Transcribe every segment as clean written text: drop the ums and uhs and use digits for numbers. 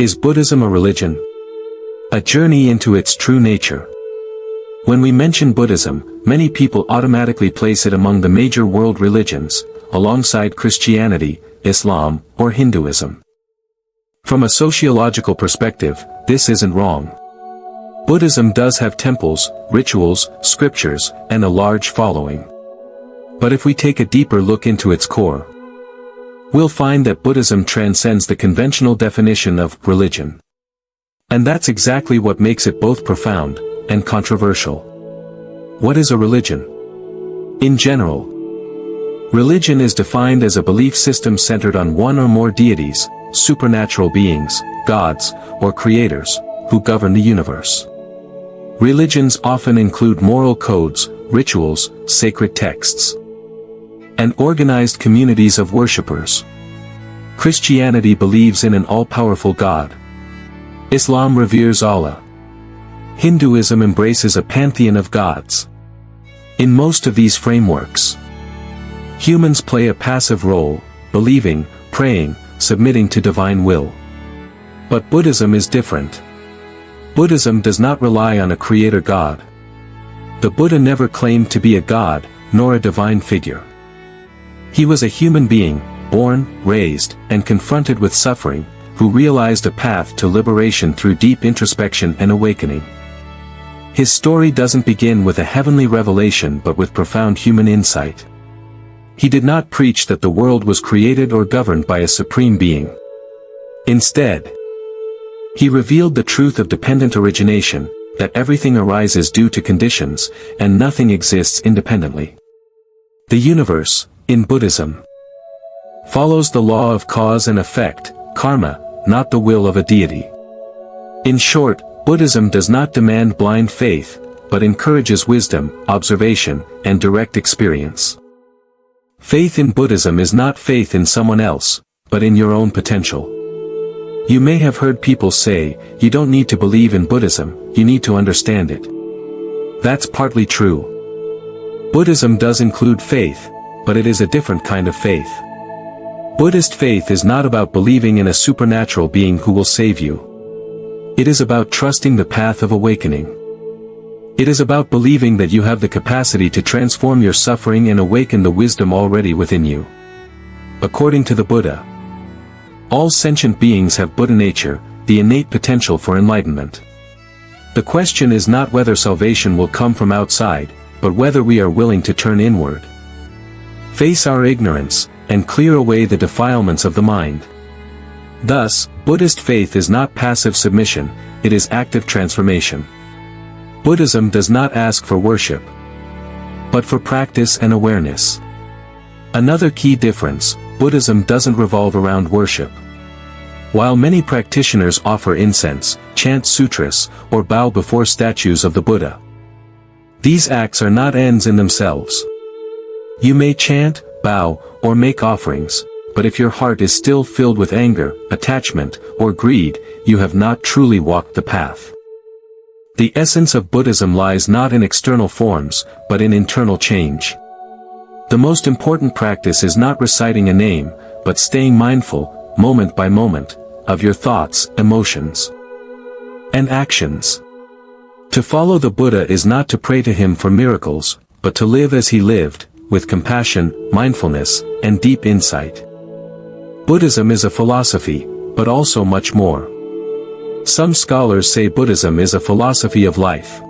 Is Buddhism a religion? A journey into its true nature. When we mention Buddhism, many people automatically place it among the major world religions, alongside Christianity, Islam, or Hinduism. From a sociological perspective, this isn't wrong. Buddhism does have temples, rituals, scriptures, and a large following. But if we take a deeper look into its core, we'll find that Buddhism transcends the conventional definition of religion. And that's exactly what makes it both profound and controversial. What is a religion? In general, religion is defined as a belief system centered on one or more deities, supernatural beings, gods, or creators, who govern the universe. Religions often include moral codes, rituals, sacred texts, and organized communities of worshippers. Christianity believes in an all-powerful God. Islam reveres Allah. Hinduism embraces a pantheon of gods. In most of these frameworks, humans play a passive role, believing, praying, submitting to divine will. But Buddhism is different. Buddhism does not rely on a creator God. The Buddha never claimed to be a god, nor a divine figure. He was a human being, born, raised, and confronted with suffering, who realized a path to liberation through deep introspection and awakening. His story doesn't begin with a heavenly revelation but with profound human insight. He did not preach that the world was created or governed by a supreme being. Instead, he revealed the truth of dependent origination, that everything arises due to conditions, and nothing exists independently. The universe, in Buddhism, follows the law of cause and effect, karma, not the will of a deity. In short, Buddhism does not demand blind faith, but encourages wisdom, observation, and direct experience. Faith in Buddhism is not faith in someone else, but in your own potential. You may have heard people say, you don't need to believe in Buddhism, you need to understand it. That's partly true. Buddhism does include faith, but it is a different kind of faith. Buddhist faith is not about believing in a supernatural being who will save you. It is about trusting the path of awakening. It is about believing that you have the capacity to transform your suffering and awaken the wisdom already within you. According to the Buddha, all sentient beings have Buddha nature, the innate potential for enlightenment. The question is not whether salvation will come from outside, but whether we are willing to turn inward, face our ignorance, and clear away the defilements of the mind. Thus, Buddhist faith is not passive submission, it is active transformation. Buddhism does not ask for worship, but for practice and awareness. Another key difference, Buddhism doesn't revolve around worship. While many practitioners offer incense, chant sutras, or bow before statues of the Buddha, these acts are not ends in themselves. You may chant, bow, or make offerings, but if your heart is still filled with anger, attachment, or greed, you have not truly walked the path. The essence of Buddhism lies not in external forms, but in internal change. The most important practice is not reciting a name, but staying mindful, moment by moment, of your thoughts, emotions, and actions. To follow the Buddha is not to pray to him for miracles, but to live as he lived, with compassion, mindfulness, and deep insight. Buddhism is a philosophy, but also much more. Some scholars say Buddhism is a philosophy of life.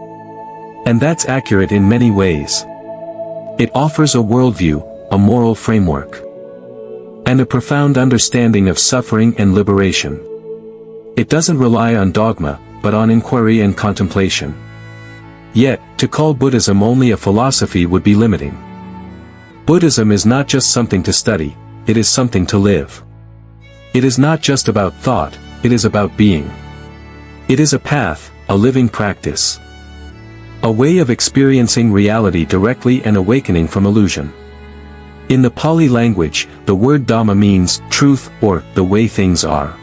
And that's accurate in many ways. It offers a worldview, a moral framework, and a profound understanding of suffering and liberation. It doesn't rely on dogma, but on inquiry and contemplation. Yet, to call Buddhism only a philosophy would be limiting. Buddhism is not just something to study, it is something to live. It is not just about thought, it is about being. It is a path, a living practice. A way of experiencing reality directly and awakening from illusion. In the Pali language, the word Dhamma means truth or the way things are.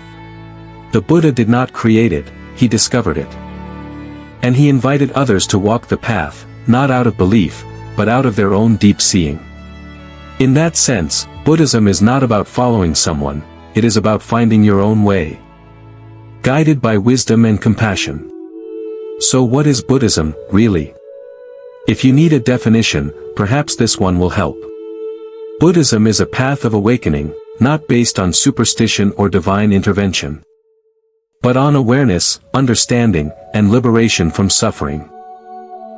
The Buddha did not create it, he discovered it. And he invited others to walk the path, not out of belief, but out of their own deep seeing. In that sense, Buddhism is not about following someone, it is about finding your own way. guided by wisdom and compassion. So what is Buddhism, really? If you need a definition, perhaps this one will help. Buddhism is a path of awakening, not based on superstition or divine intervention, but on awareness, understanding, and liberation from suffering.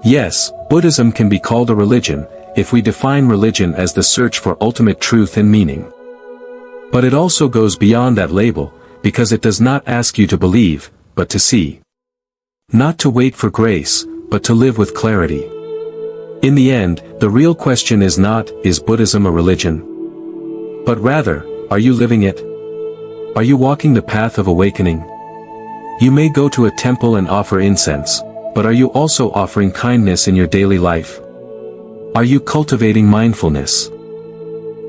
Yes, Buddhism can be called a religion, if we define religion as the search for ultimate truth and meaning. But it also goes beyond that label, because it does not ask you to believe, but to see. Not to wait for grace, but to live with clarity. In the end, the real question is not, is Buddhism a religion? But rather, are you living it? Are you walking the path of awakening? You may go to a temple and offer incense, but are you also offering kindness in your daily life? Are you cultivating mindfulness?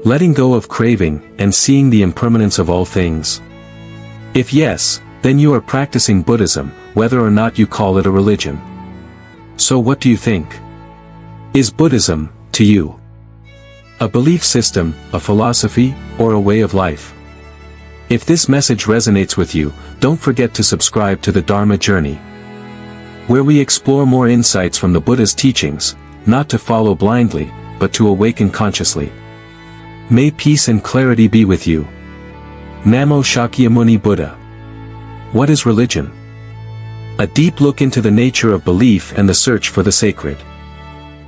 Letting go of craving and seeing the impermanence of all things? If yes, then you are practicing Buddhism, whether or not you call it a religion. So what do you think? Is Buddhism, to you, a belief system, a philosophy, or a way of life? If this message resonates with you, don't forget to subscribe to the Dharma Journey, where we explore more insights from the Buddha's teachings, not to follow blindly, but to awaken consciously. May peace and clarity be with you. Namo Shakyamuni Buddha. What is religion? A deep look into the nature of belief and the search for the sacred.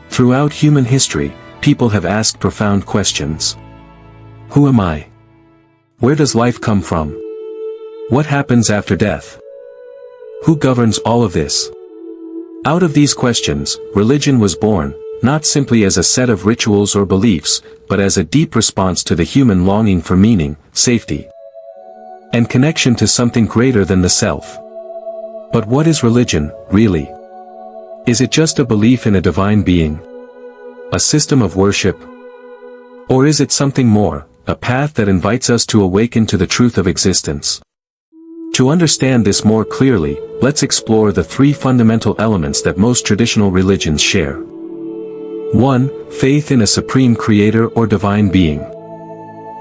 Throughout human history, people have asked profound questions. Who am I? Where does life come from? What happens after death? Who governs all of this? Out of these questions, religion was born, not simply as a set of rituals or beliefs, but as a deep response to the human longing for meaning, safety, and connection to something greater than the self. But what is religion, really? Is it just a belief in a divine being? A system of worship? Or is it something more, a path that invites us to awaken to the truth of existence? To understand this more clearly, let's explore the three fundamental elements that most traditional religions share. 1. Faith in a supreme creator or divine being.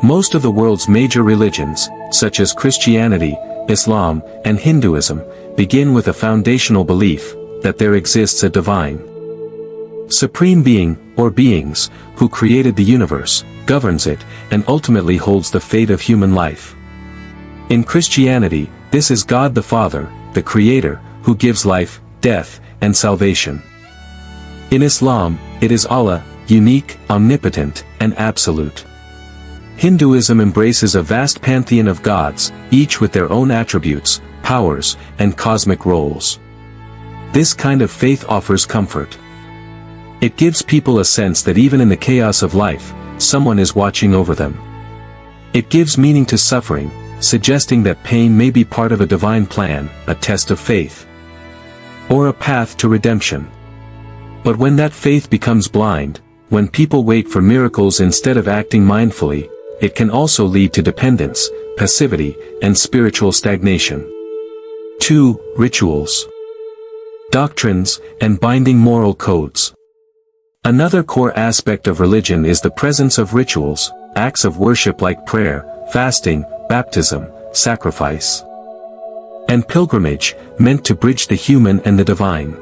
Most of the world's major religions, such as Christianity, Islam, and Hinduism, begin with a foundational belief that there exists a divine, supreme being, or beings, who created the universe, governs it, and ultimately holds the fate of human life. In Christianity, this is God the Father, the Creator, who gives life, death, and salvation. In Islam, it is Allah, unique, omnipotent, and absolute. Hinduism embraces a vast pantheon of gods, each with their own attributes, powers, and cosmic roles. This kind of faith offers comfort. It gives people a sense that even in the chaos of life, someone is watching over them. It gives meaning to suffering, suggesting that pain may be part of a divine plan, a test of faith, or a path to redemption. But when that faith becomes blind, when people wait for miracles instead of acting mindfully, it can also lead to dependence, passivity, and spiritual stagnation. 2. Rituals, doctrines, and binding moral codes. Another core aspect of religion is the presence of rituals, acts of worship like prayer, fasting, baptism, sacrifice, and pilgrimage, meant to bridge the human and the divine.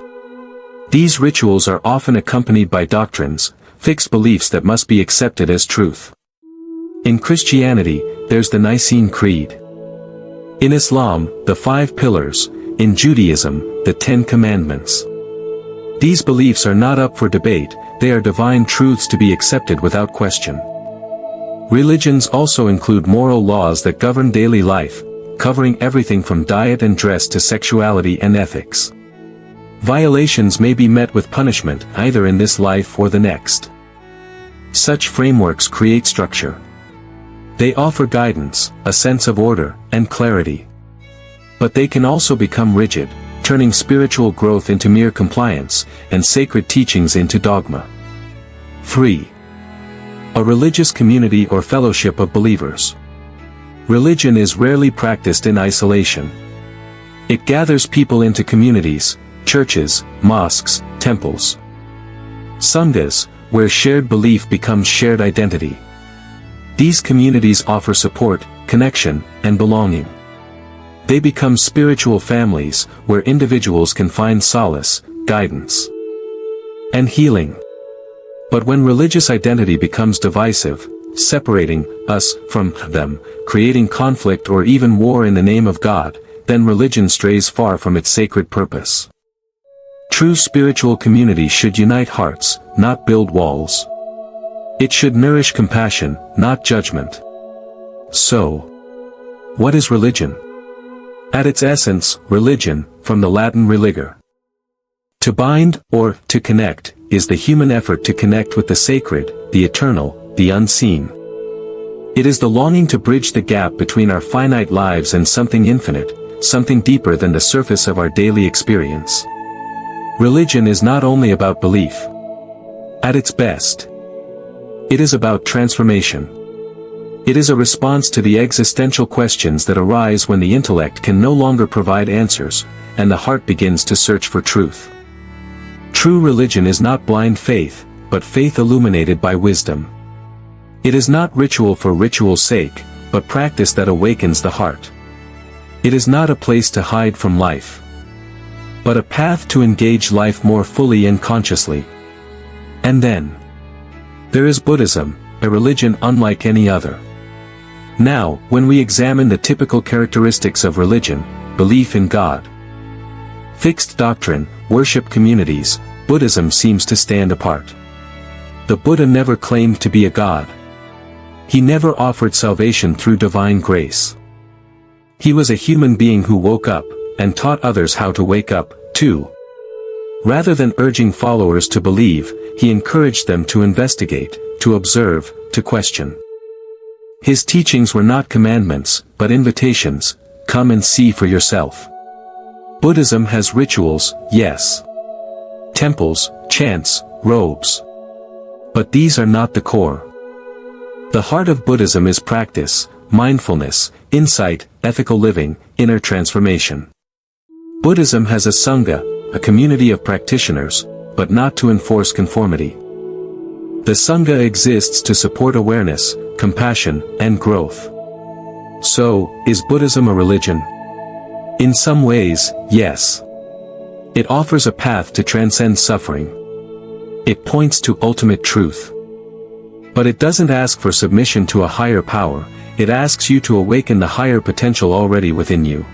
These rituals are often accompanied by doctrines, fixed beliefs that must be accepted as truth. In Christianity, there's the Nicene Creed. In Islam, the 5 pillars. In Judaism, the 10 commandments. These beliefs are not up for debate, they are divine truths to be accepted without question. Religions also include moral laws that govern daily life, covering everything from diet and dress to sexuality and ethics. Violations may be met with punishment either in this life or the next. Such frameworks create structure. They offer guidance, a sense of order, and clarity. But they can also become rigid, turning spiritual growth into mere compliance, and sacred teachings into dogma. 3. A religious community or fellowship of believers. Religion is rarely practiced in isolation. It gathers people into communities, churches, mosques, temples, sanghas, where shared belief becomes shared identity. These communities offer support, connection, and belonging. They become spiritual families, where individuals can find solace, guidance, and healing. But when religious identity becomes divisive, separating us from them, creating conflict or even war in the name of God, then religion strays far from its sacred purpose. True spiritual community should unite hearts, not build walls. It should nourish compassion, not judgment. So, what is religion? At its essence, religion, from the Latin religare, to bind, or to connect, is the human effort to connect with the sacred, the eternal, the unseen. It is the longing to bridge the gap between our finite lives and something infinite, something deeper than the surface of our daily experience. Religion is not only about belief. At its best, it is about transformation. It is a response to the existential questions that arise when the intellect can no longer provide answers, and the heart begins to search for truth. True religion is not blind faith, but faith illuminated by wisdom. It is not ritual for ritual's sake, but practice that awakens the heart. It is not a place to hide from life, but a path to engage life more fully and consciously. And then, there is Buddhism, a religion unlike any other. Now, when we examine the typical characteristics of religion, belief in God, fixed doctrine, worship communities, Buddhism seems to stand apart. The Buddha never claimed to be a god. He never offered salvation through divine grace. He was a human being who woke up, and taught others how to wake up, too. Rather than urging followers to believe, he encouraged them to investigate, to observe, to question. His teachings were not commandments, but invitations. Come and see for yourself. Buddhism has rituals, yes. Temples, chants, robes. But these are not the core. The heart of Buddhism is practice, mindfulness, insight, ethical living, inner transformation. Buddhism has a sangha, a community of practitioners, but not to enforce conformity. The sangha exists to support awareness, compassion, and growth. So, is Buddhism a religion? In some ways, yes. It offers a path to transcend suffering. It points to ultimate truth. But it doesn't ask for submission to a higher power, it asks you to awaken the higher potential already within you.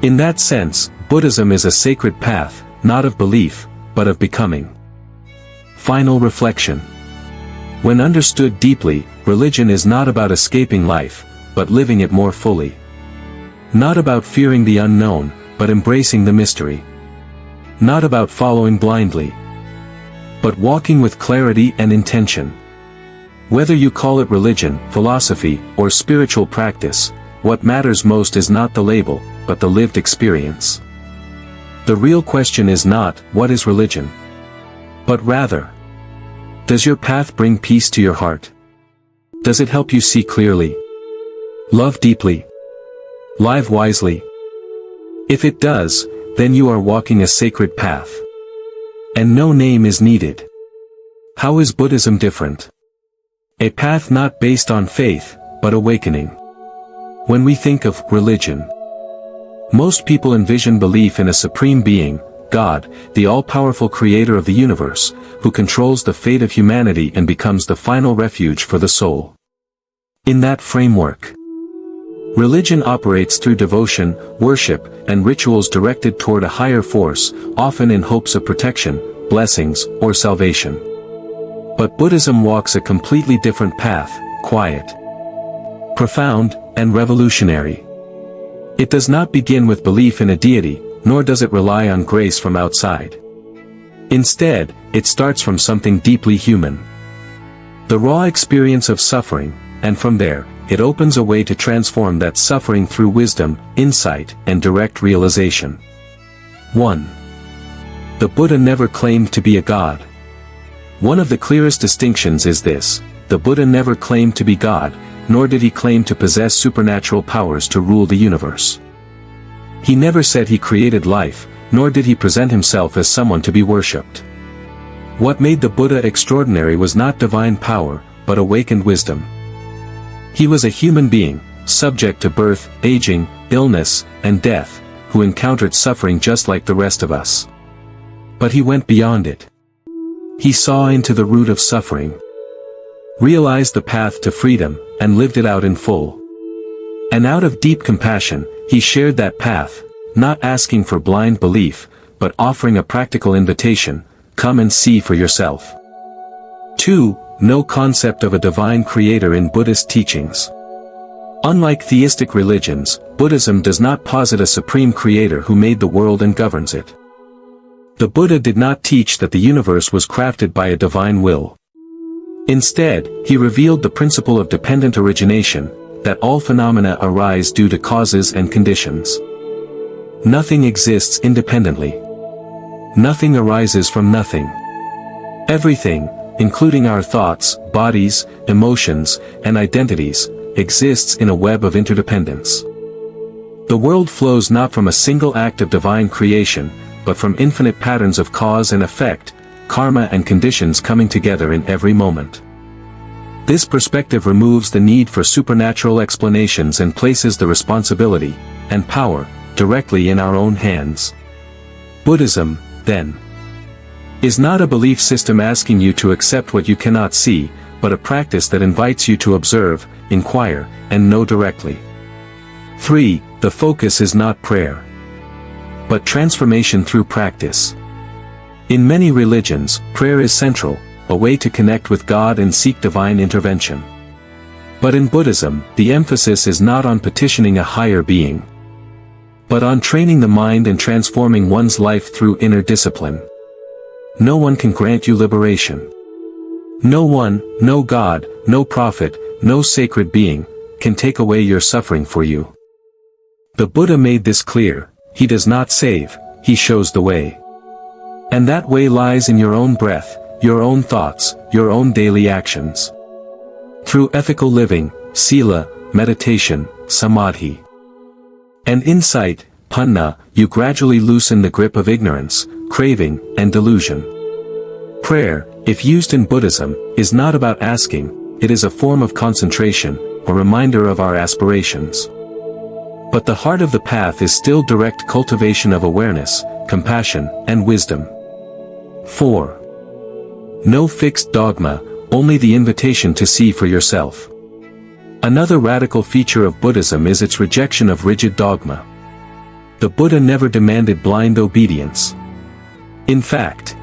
In that sense, Buddhism is a sacred path, not of belief, but of becoming. Final reflection. When understood deeply, religion is not about escaping life, but living it more fully. Not about fearing the unknown, but embracing the mystery. Not about following blindly, but walking with clarity and intention. Whether you call it religion, philosophy, or spiritual practice, what matters most is not the label, but the lived experience. The real question is not, what is religion? But rather, does your path bring peace to your heart? Does it help you see clearly? Love deeply? Live wisely? If it does, then you are walking a sacred path. And no name is needed. How is Buddhism different? A path not based on faith, but awakening. When we think of religion, most people envision belief in a supreme being, God, the all-powerful creator of the universe, who controls the fate of humanity and becomes the final refuge for the soul. In that framework, religion operates through devotion, worship, and rituals directed toward a higher force, often in hopes of protection, blessings, or salvation. But Buddhism walks a completely different path, quiet, profound, and revolutionary. It does not begin with belief in a deity, nor does it rely on grace from outside. Instead, it starts from something deeply human. The raw experience of suffering, and from there, it opens a way to transform that suffering through wisdom, insight, and direct realization. 1. The Buddha never claimed to be a god. One of the clearest distinctions is this: the Buddha never claimed to be God, nor did he claim to possess supernatural powers to rule the universe. He never said he created life, nor did he present himself as someone to be worshipped. What made the Buddha extraordinary was not divine power, but awakened wisdom. He was a human being, subject to birth, aging, illness, and death, who encountered suffering just like the rest of us. But he went beyond it. He saw into the root of suffering, realized the path to freedom, and lived it out in full. And out of deep compassion, he shared that path, not asking for blind belief, but offering a practical invitation: come and see for yourself. 2. No concept of a divine creator in Buddhist teachings. Unlike theistic religions, Buddhism does not posit a supreme creator who made the world and governs it. The Buddha did not teach that the universe was crafted by a divine will. Instead, he revealed the principle of dependent origination, that all phenomena arise due to causes and conditions. Nothing exists independently. Nothing arises from nothing. Everything, including our thoughts, bodies, emotions, and identities, exists in a web of interdependence. The world flows not from a single act of divine creation, but from infinite patterns of cause and effect, karma and conditions coming together in every moment. This perspective removes the need for supernatural explanations and places the responsibility and power directly in our own hands. Buddhism, then, is not a belief system asking you to accept what you cannot see, but a practice that invites you to observe, inquire, and know directly. 3. The focus is not prayer, but transformation through practice. In many religions, prayer is central, a way to connect with God and seek divine intervention. But in Buddhism, the emphasis is not on petitioning a higher being, but on training the mind and transforming one's life through inner discipline. No one can grant you liberation. No one, no God, no prophet, no sacred being, can take away your suffering for you. The Buddha made this clear: he does not save, he shows the way. And that way lies in your own breath, your own thoughts, your own daily actions. Through ethical living, sila, meditation, samadhi, and insight, panna, you gradually loosen the grip of ignorance, craving, and delusion. Prayer, if used in Buddhism, is not about asking, it is a form of concentration, a reminder of our aspirations. But the heart of the path is still direct cultivation of awareness, compassion, and wisdom. 4. No fixed dogma, only the invitation to see for yourself. Another radical feature of Buddhism is its rejection of rigid dogma. The Buddha never demanded blind obedience. In fact,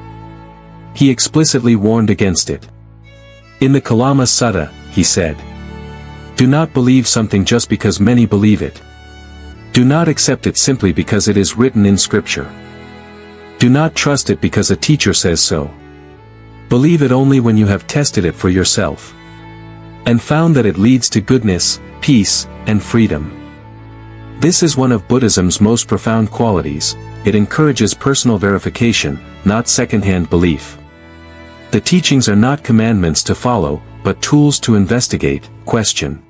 he explicitly warned against it. In the Kalama Sutta, he said, "Do not believe something just because many believe it. Do not accept it simply because it is written in Scripture. Do not trust it because a teacher says so. Believe it only when you have tested it for yourself, and found that it leads to goodness, peace, and freedom." This is one of Buddhism's most profound qualities. It encourages personal verification, not second-hand belief. The teachings are not commandments to follow, but tools to investigate, question,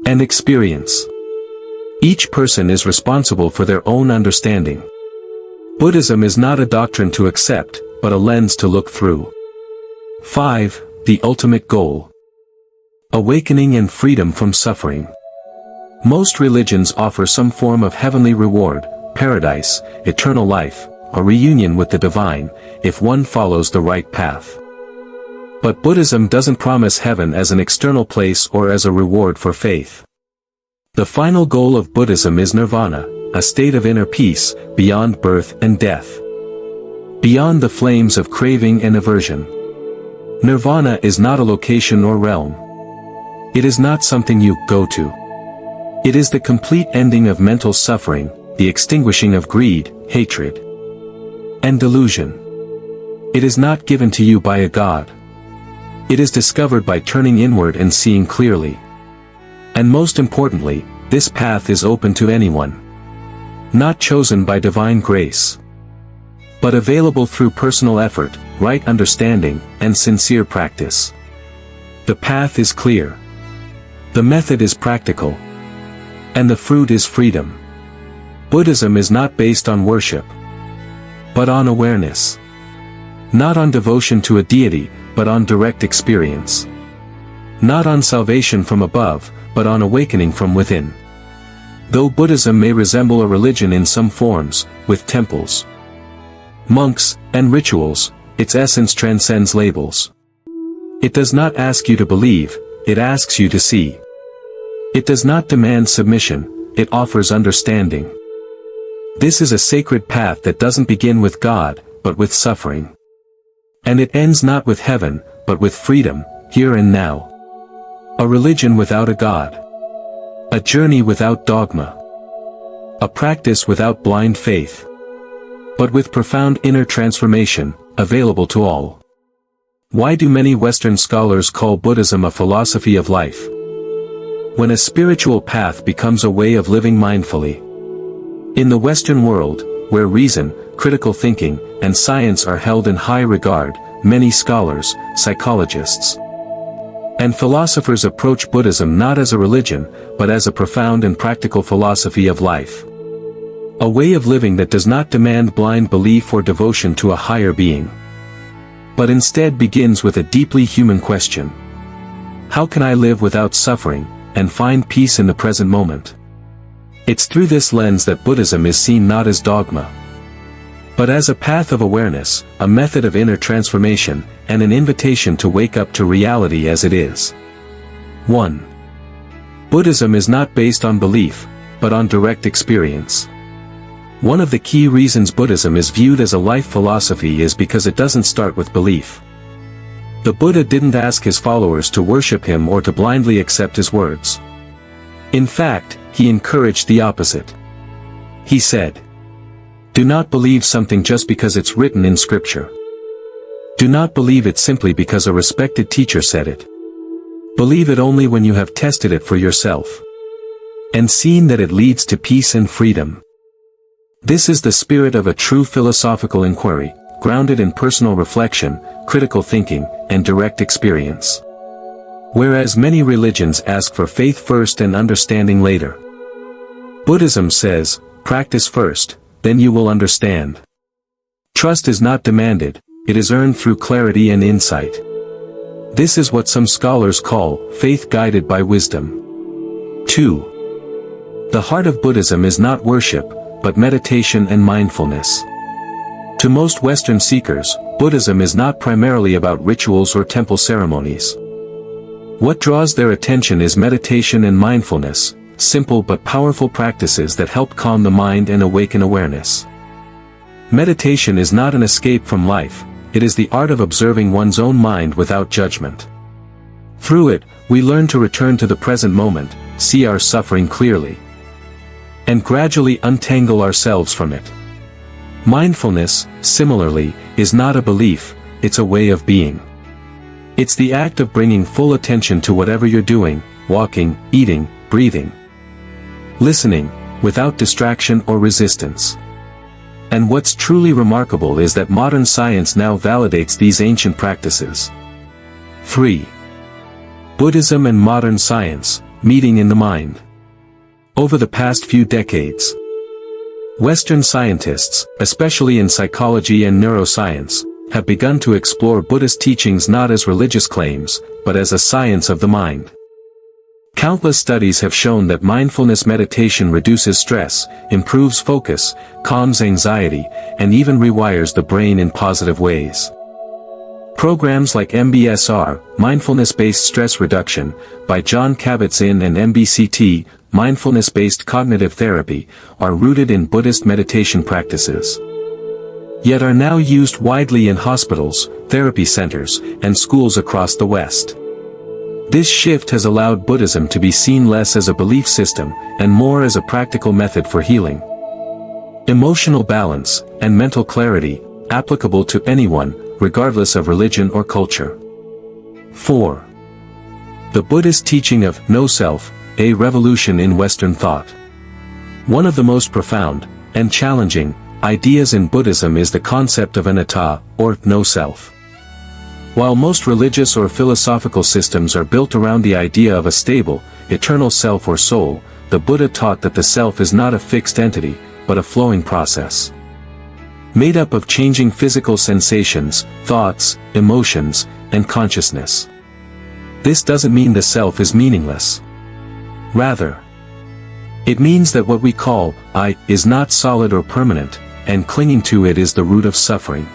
and experience. Each person is responsible for their own understanding. Buddhism is not a doctrine to accept, but a lens to look through. 5. The ultimate goal: awakening and freedom from suffering. Most religions offer some form of heavenly reward, paradise, eternal life, a reunion with the divine, if one follows the right path. But Buddhism doesn't promise heaven as an external place or as a reward for faith. The final goal of Buddhism is nirvana, a state of inner peace, beyond birth and death, beyond the flames of craving and aversion. Nirvana is not a location or realm. It is not something you go to. It is the complete ending of mental suffering, the extinguishing of greed, hatred, and delusion. It is not given to you by a god. It is discovered by turning inward and seeing clearly. And most importantly, this path is open to anyone. Not chosen by divine grace, but available through personal effort, right understanding, and sincere practice. The path is clear. The method is practical. And the fruit is freedom. Buddhism is not based on worship, but on awareness. Not on devotion to a deity, but on direct experience. Not on salvation from above, but on awakening from within. Though Buddhism may resemble a religion in some forms, with temples, monks, and rituals, its essence transcends labels. It does not ask you to believe, it asks you to see. It does not demand submission, it offers understanding. This is a sacred path that doesn't begin with God, but with suffering. And it ends not with heaven, but with freedom, here and now. A religion without a God. A journey without dogma. A practice without blind faith. But with profound inner transformation, available to all. Why do many Western scholars call Buddhism a philosophy of life? When a spiritual path becomes a way of living mindfully. In the Western world, where reason, critical thinking, and science are held in high regard, many scholars, psychologists, and philosophers approach Buddhism not as a religion, but as a profound and practical philosophy of life. A way of living that does not demand blind belief or devotion to a higher being, but instead begins with a deeply human question. How can I live without suffering, and find peace in the present moment? It's through this lens that Buddhism is seen not as dogma, but as a path of awareness, a method of inner transformation, and an invitation to wake up to reality as it is. 1. Buddhism is not based on belief, but on direct experience. One of the key reasons Buddhism is viewed as a life philosophy is because it doesn't start with belief. The Buddha didn't ask his followers to worship him or to blindly accept his words. In fact, he encouraged the opposite. He said, "Do not believe something just because it's written in scripture. Do not believe it simply because a respected teacher said it. Believe it only when you have tested it for yourself, and seen that it leads to peace and freedom." This is the spirit of a true philosophical inquiry, grounded in personal reflection, critical thinking, and direct experience. Whereas many religions ask for faith first and understanding later, Buddhism says, practice first, then you will understand. Trust is not demanded, it is earned through clarity and insight. This is what some scholars call faith guided by wisdom. 2. The heart of Buddhism is not worship, but meditation and mindfulness. To most Western seekers, Buddhism is not primarily about rituals or temple ceremonies. What draws their attention is meditation and mindfulness, simple but powerful practices that help calm the mind and awaken awareness. Meditation is not an escape from life, it is the art of observing one's own mind without judgment. Through it, we learn to return to the present moment, see our suffering clearly, and gradually untangle ourselves from it. Mindfulness, similarly, is not a belief, it's a way of being. It's the act of bringing full attention to whatever you're doing, walking, eating, breathing, listening, without distraction or resistance. And what's truly remarkable is that modern science now validates these ancient practices. 3. Buddhism and modern science, meeting in the mind. Over the past few decades, Western scientists, especially in psychology and neuroscience, have begun to explore Buddhist teachings not as religious claims, but as a science of the mind. Countless studies have shown that mindfulness meditation reduces stress, improves focus, calms anxiety, and even rewires the brain in positive ways. Programs like MBSR, Mindfulness-Based Stress Reduction, by John Kabat-Zinn and MBCT, Mindfulness-Based Cognitive Therapy, are rooted in Buddhist meditation practices, yet are now used widely in hospitals, therapy centers, and schools across the West. This shift has allowed Buddhism to be seen less as a belief system, and more as a practical method for healing, emotional balance, and mental clarity, applicable to anyone, regardless of religion or culture. 4. The Buddhist teaching of no self, a revolution in Western thought. One of the most profound, and challenging, ideas in Buddhism is the concept of anatta, or no self. While most religious or philosophical systems are built around the idea of a stable, eternal self or soul, the Buddha taught that the self is not a fixed entity, but a flowing process, made up of changing physical sensations, thoughts, emotions, and consciousness. This doesn't mean the self is meaningless. Rather, It means that what we call I is not solid or permanent, and clinging to it is the root of suffering.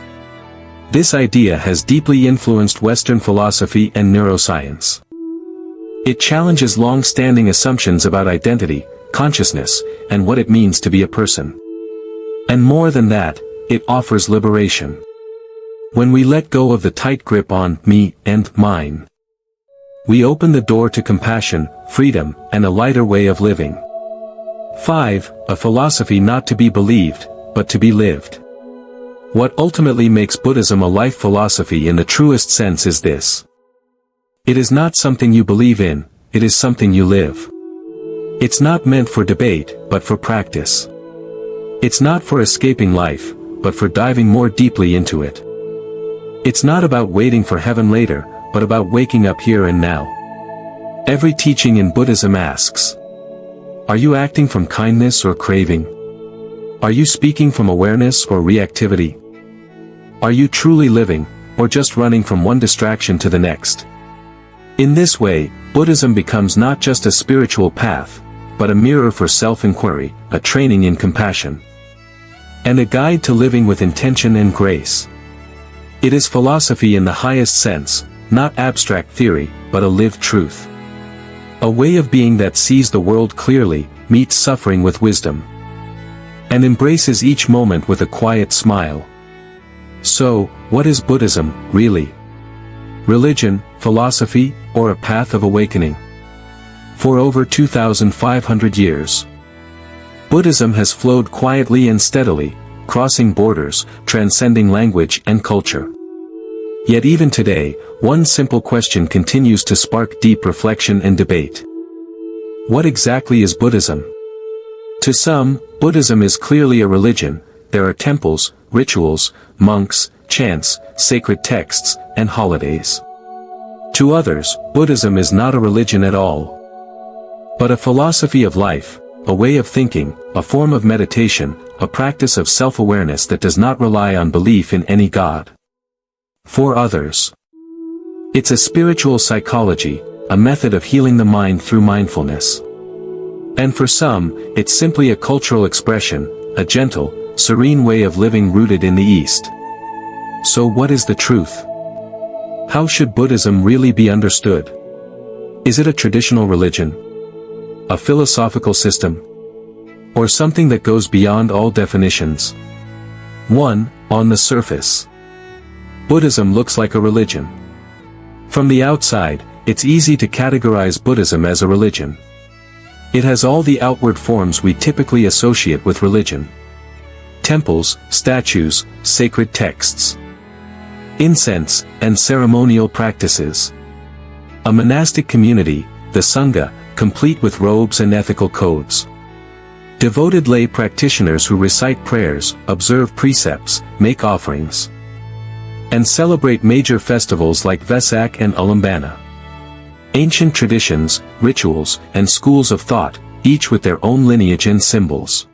This idea has deeply influenced Western philosophy and neuroscience. It challenges long-standing assumptions about identity, consciousness, and what it means to be a person. And more than that, it offers liberation. When we let go of the tight grip on me and mine, we open the door to compassion, freedom, and a lighter way of living. 5. A philosophy not to be believed, but to be lived. What ultimately makes Buddhism a life philosophy in the truest sense is this. It is not something you believe in, it is something you live. It's not meant for debate, but for practice. It's not for escaping life, but for diving more deeply into it. It's not about waiting for heaven later, but about waking up here and now. Every teaching in Buddhism asks, are you acting from kindness or craving? Are you speaking from awareness or reactivity? Are you truly living, or just running from one distraction to the next? In this way, Buddhism becomes not just a spiritual path, but a mirror for self-inquiry, a training in compassion, and a guide to living with intention and grace. It is philosophy in the highest sense, not abstract theory, but a lived truth. A way of being that sees the world clearly, meets suffering with wisdom, and embraces each moment with a quiet smile. So, what is Buddhism, really? Religion, philosophy, or a path of awakening? For over 2,500 years, Buddhism has flowed quietly and steadily, crossing borders, transcending language and culture. Yet even today, one simple question continues to spark deep reflection and debate. What exactly is Buddhism? To some, Buddhism is clearly a religion. There are temples, rituals, monks, chants, sacred texts, and holidays. To others, Buddhism is not a religion at all, but a philosophy of life, a way of thinking, a form of meditation, a practice of self-awareness that does not rely on belief in any god. For others, it's a spiritual psychology, a method of healing the mind through mindfulness. And for some, it's simply a cultural expression, a gentle, serene way of living rooted in the East. So what is the truth? How should Buddhism really be understood? Is it a traditional religion? A philosophical system? Or something that goes beyond all definitions? 1. On the surface, Buddhism looks like a religion. From the outside, it's easy to categorize Buddhism as a religion. It has all the outward forms we typically associate with religion: temples, statues, sacred texts, incense, and ceremonial practices. A monastic community, the Sangha, complete with robes and ethical codes. Devoted lay practitioners who recite prayers, observe precepts, make offerings, and celebrate major festivals like Vesak and Ulambana. Ancient traditions, rituals, and schools of thought, each with their own lineage and symbols.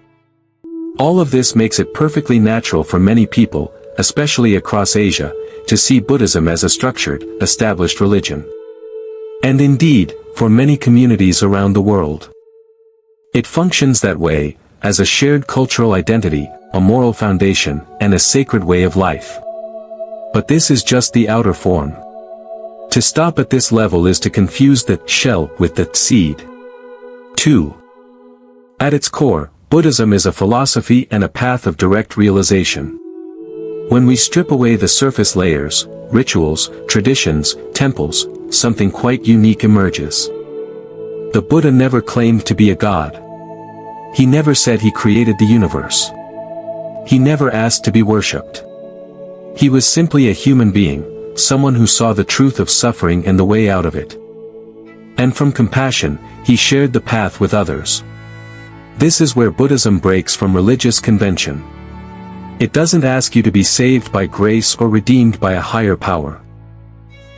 All of this makes it perfectly natural for many people, especially across Asia, to see Buddhism as a structured, established religion. And indeed, for many communities around the world, it functions that way, as a shared cultural identity, a moral foundation, and a sacred way of life. But this is just the outer form. To stop at this level is to confuse the shell with the seed. 2. At its core, Buddhism is a philosophy and a path of direct realization. When we strip away the surface layers, rituals, traditions, temples, something quite unique emerges. The Buddha never claimed to be a god. He never said he created the universe. He never asked to be worshipped. He was simply a human being, someone who saw the truth of suffering and the way out of it. And from compassion, he shared the path with others. This is where Buddhism breaks from religious convention. It doesn't ask you to be saved by grace or redeemed by a higher power.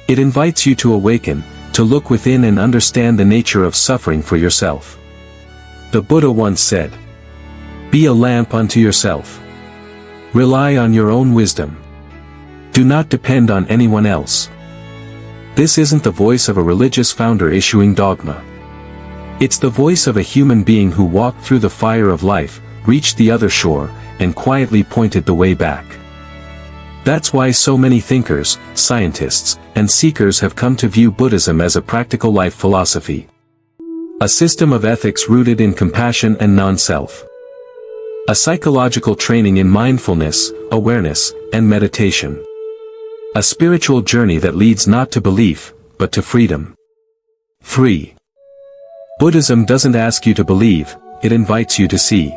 It invites you to awaken, to look within and understand the nature of suffering for yourself. The Buddha once said, "Be a lamp unto yourself. Rely on your own wisdom. Do not depend on anyone else." This isn't the voice of a religious founder issuing dogma. It's the voice of a human being who walked through the fire of life, reached the other shore, and quietly pointed the way back. That's why so many thinkers, scientists, and seekers have come to view Buddhism as a practical life philosophy. A system of ethics rooted in compassion and non-self. A psychological training in mindfulness, awareness, and meditation. A spiritual journey that leads not to belief, but to freedom. 3. Buddhism doesn't ask you to believe, it invites you to see.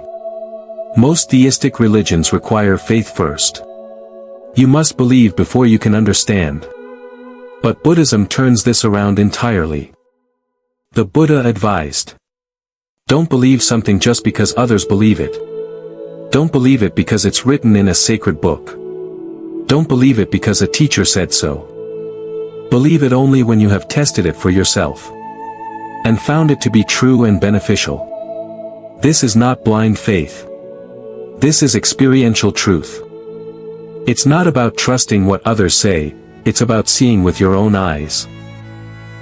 Most theistic religions require faith first. You must believe before you can understand. But Buddhism turns this around entirely. The Buddha advised. Don't believe something just because others believe it. Don't believe it because it's written in a sacred book. Don't believe it because a teacher said so. Believe it only when you have tested it for yourself. And found it to be true and beneficial. This is not blind faith. This is experiential truth. It's not about trusting what others say, it's about seeing with your own eyes.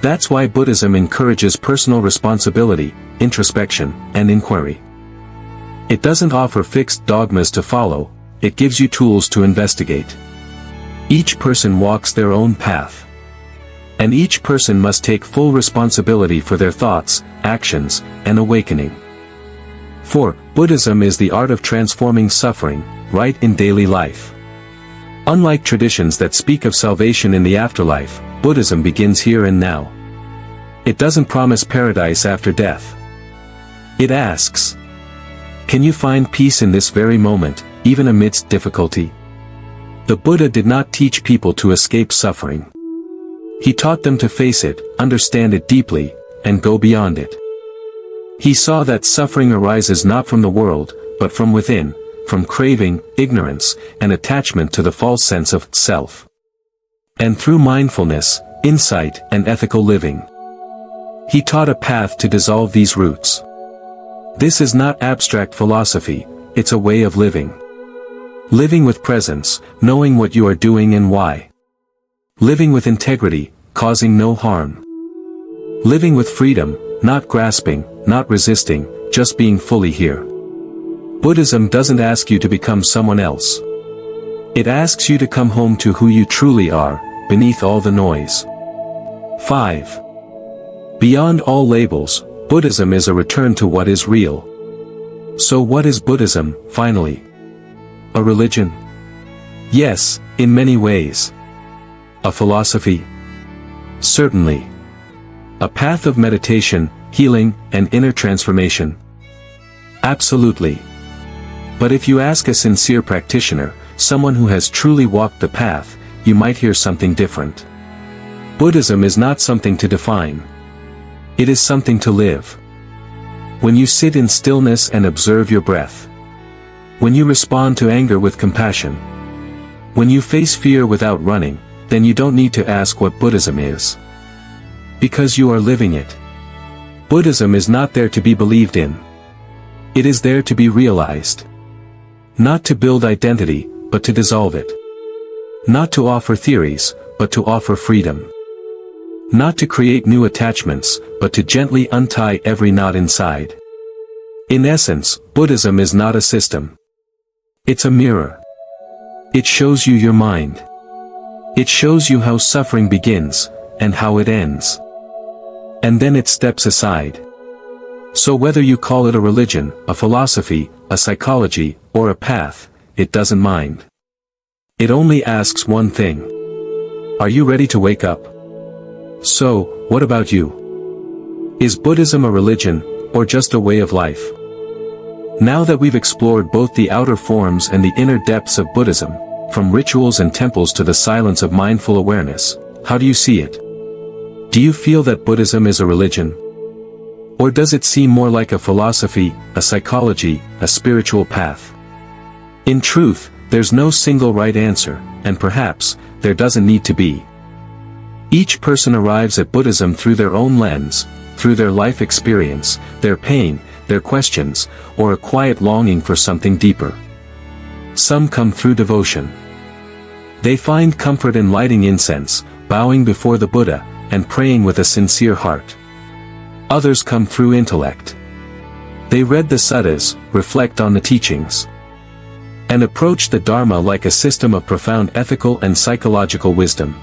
That's why Buddhism encourages personal responsibility, introspection, and inquiry. It doesn't offer fixed dogmas to follow, it gives you tools to investigate. Each person walks their own path. And each person must take full responsibility for their thoughts, actions, and awakening. 4. Buddhism is the art of transforming suffering, right in daily life. Unlike traditions that speak of salvation in the afterlife, Buddhism begins here and now. It doesn't promise paradise after death. It asks, can you find peace in this very moment, even amidst difficulty? The Buddha did not teach people to escape suffering. He taught them to face it, understand it deeply, and go beyond it. He saw that suffering arises not from the world, but from within, from craving, ignorance, and attachment to the false sense of self. And through mindfulness, insight, and ethical living, he taught a path to dissolve these roots. This is not abstract philosophy, it's a way of living. Living with presence, knowing what you are doing and why. Living with integrity, causing no harm. Living with freedom, not grasping, not resisting, just being fully here. Buddhism doesn't ask you to become someone else. It asks you to come home to who you truly are, beneath all the noise. 5. Beyond all labels, Buddhism is a return to what is real. So what is Buddhism, finally? A religion? Yes, in many ways. A philosophy? Certainly. A path of meditation, healing, and inner transformation? Absolutely. But if you ask a sincere practitioner, someone who has truly walked the path, you might hear something different. Buddhism is not something to define. It is something to live. When you sit in stillness and observe your breath. When you respond to anger with compassion. When you face fear without running, then you don't need to ask what Buddhism is. Because you are living it. Buddhism is not there to be believed in. It is there to be realized. Not to build identity, but to dissolve it. Not to offer theories, but to offer freedom. Not to create new attachments, but to gently untie every knot inside. In essence, Buddhism is not a system. It's a mirror. It shows you your mind. It shows you how suffering begins, and how it ends. And then it steps aside. So whether you call it a religion, a philosophy, a psychology, or a path, it doesn't mind. It only asks one thing. Are you ready to wake up? So, what about you? Is Buddhism a religion, or just a way of life? Now that we've explored both the outer forms and the inner depths of Buddhism, from rituals and temples to the silence of mindful awareness, how do you see it? Do you feel that Buddhism is a religion? Or does it seem more like a philosophy, a psychology, a spiritual path? In truth, there's no single right answer, and perhaps, there doesn't need to be. Each person arrives at Buddhism through their own lens, through their life experience, their pain, their questions, or a quiet longing for something deeper. Some come through devotion. They find comfort in lighting incense, bowing before the Buddha, and praying with a sincere heart. Others come through intellect. They read the suttas, reflect on the teachings, and approach the Dharma like a system of profound ethical and psychological wisdom.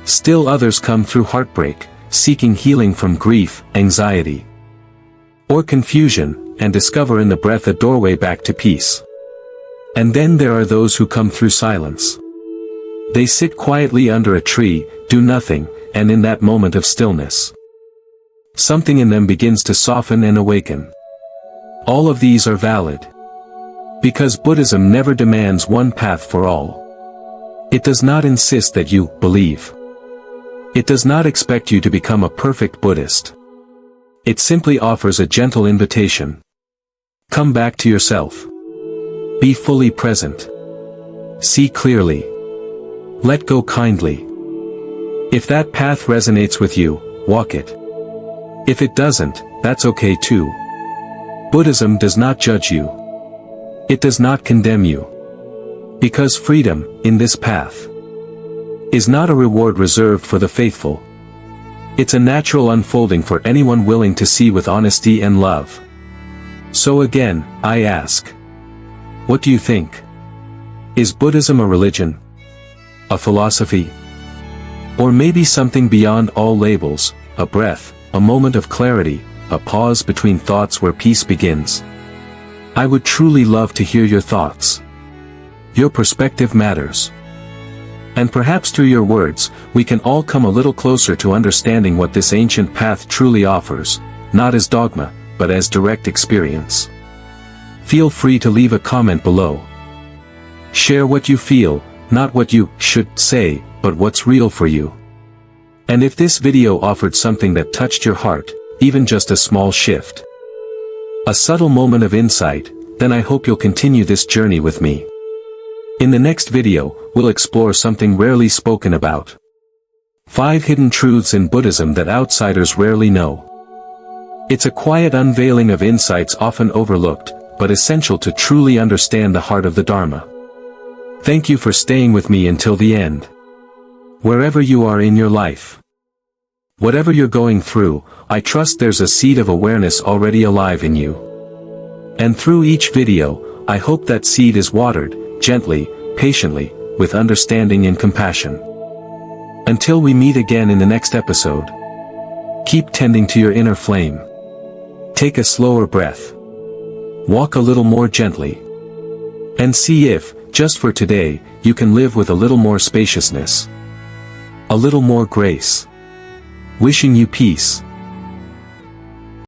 Still others come through heartbreak, seeking healing from grief, anxiety, or confusion, and discover in the breath a doorway back to peace. And then there are those who come through silence. They sit quietly under a tree, do nothing, and in that moment of stillness, something in them begins to soften and awaken. All of these are valid, because Buddhism never demands one path for all. It does not insist that you believe. It does not expect you to become a perfect Buddhist. It simply offers a gentle invitation. Come back to yourself. Be fully present. See clearly. Let go kindly. If that path resonates with you, walk it. If it doesn't, that's okay too. Buddhism does not judge you. It does not condemn you. Because freedom, in this path, is not a reward reserved for the faithful. It's a natural unfolding for anyone willing to see with honesty and love. So again, I ask, what do you think? Is Buddhism a religion? A philosophy? Or maybe something beyond all labels, a breath, a moment of clarity, a pause between thoughts where peace begins? I would truly love to hear your thoughts. Your perspective matters. And perhaps through your words, we can all come a little closer to understanding what this ancient path truly offers, not as dogma, but as direct experience. Feel free to leave a comment below. Share what you feel, not what you should say, but what's real for you. And if this video offered something that touched your heart, even just a small shift, a subtle moment of insight, then I hope you'll continue this journey with me. In the next video, we'll explore something rarely spoken about. 5 hidden truths in Buddhism that outsiders rarely know. It's a quiet unveiling of insights often overlooked, but essential to truly understand the heart of the Dharma. Thank you for staying with me until the end. Wherever you are in your life, whatever you're going through, I trust there's a seed of awareness already alive in you. And through each video, I hope that seed is watered, gently, patiently, with understanding and compassion. Until we meet again in the next episode, keep tending to your inner flame. Take a slower breath. Walk a little more gently. And see if, just for today, you can live with a little more spaciousness, a little more grace. Wishing you peace.